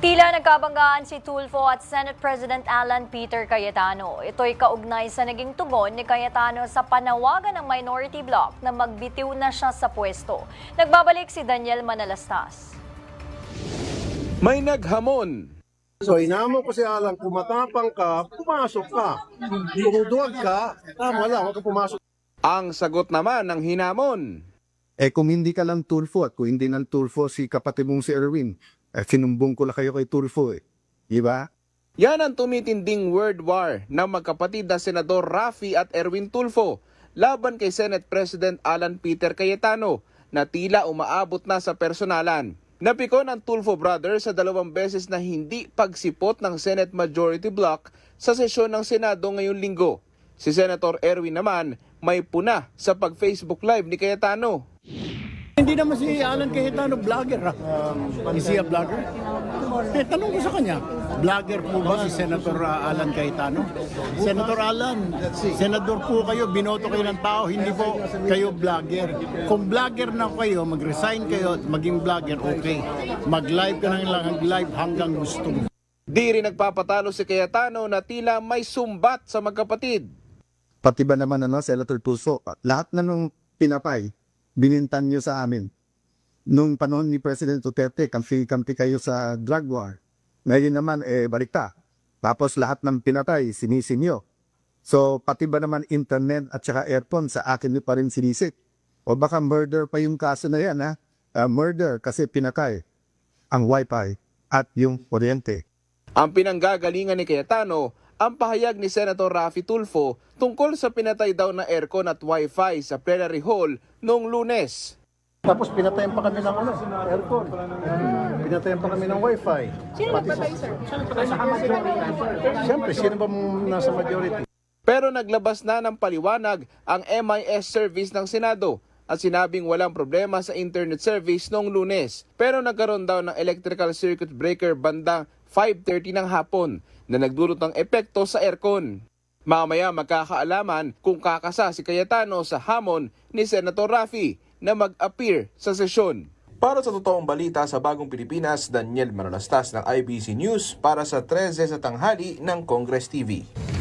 Tila nagkabanggaan si Tulfo at Senate President Alan Peter Cayetano. Ito'y kaugnay sa naging tugon ni Cayetano sa panawagan ng minority bloc na magbitiw na siya sa pwesto. Nagbabalik si Daniel Manalastas. May naghamon. So inamo ko si Alan, kung matapang ka, pumasok ka. Kung duwag ka, tama lang, huwag ka pumasok. Ang sagot naman ng hinamon. Kung hindi ka lang Tulfo at kung hindi ng Tulfo si kapatid mong si Erwin, sinumbong ko lang kayo kay Tulfo Di ba? Yan ang tumitinding word war ng magkapatid na Senador Raffy at Erwin Tulfo laban kay Senate President Alan Peter Cayetano na tila umaabot na sa personalan. Napikon ang Tulfo brothers sa 2 beses na hindi pagsipot ng Senate Majority Bloc sa sesyon ng Senado ngayong linggo. Si Senator Erwin naman may puna sa pag-Facebook Live ni Cayetano. Hindi naman si Alan Cayetano vlogger. Is he a vlogger? Tanong ko sa kanya, vlogger po ba si Senator Alan Cayetano? Senator Alan, senador po kayo, binoto kayo ng tao, hindi po kayo vlogger. Kung vlogger na kayo, mag-resign kayo at maging vlogger, okay. Mag-live ka lang live hanggang gusto mo. Di rin nagpapatalo si Cayetano na tila may sumbat sa magkapatid. Pati ba naman Senator Tulfo, lahat na nung pinapay, binintan nyo sa amin. Nung panahon ni President Duterte, kampi kayo sa drug war. Ngayon naman, balikta. Tapos lahat ng pinatay, sinisin nyo. So, pati ba naman internet at saka aircon sa akin nyo pa rin sinisik? O baka murder pa yung kaso na yan, ha? Murder kasi pinatay ang wifi at yung kuryente. Ang pinanggagalingan ni Cayetano, ang pahayag ni Senator Raffy Tulfo tungkol sa pinatay daw na aircon at wifi sa plenary hall noong Lunes. Tapos pinatayan pa kami ng aircon. Pinatayan pa kami ng wifi. Sino nagpatay, sir? Siyempre, sino ba nasa majority? Pero naglabas na ng paliwanag ang MIS service ng Senado at sinabing walang problema sa internet service noong Lunes. Pero nagkaroon daw ng electrical circuit breaker bandang 5:30 ng hapon na nagdulot ng epekto sa aircon. Mamaya magkakaalaman kung kakasa si Cayetano sa hamon ni Senator Raffy na mag-appear sa sesyon. Para sa totoong balita sa Bagong Pilipinas, Daniel Manalastas ng IBC News para sa 13 sa tanghali ng Congress TV.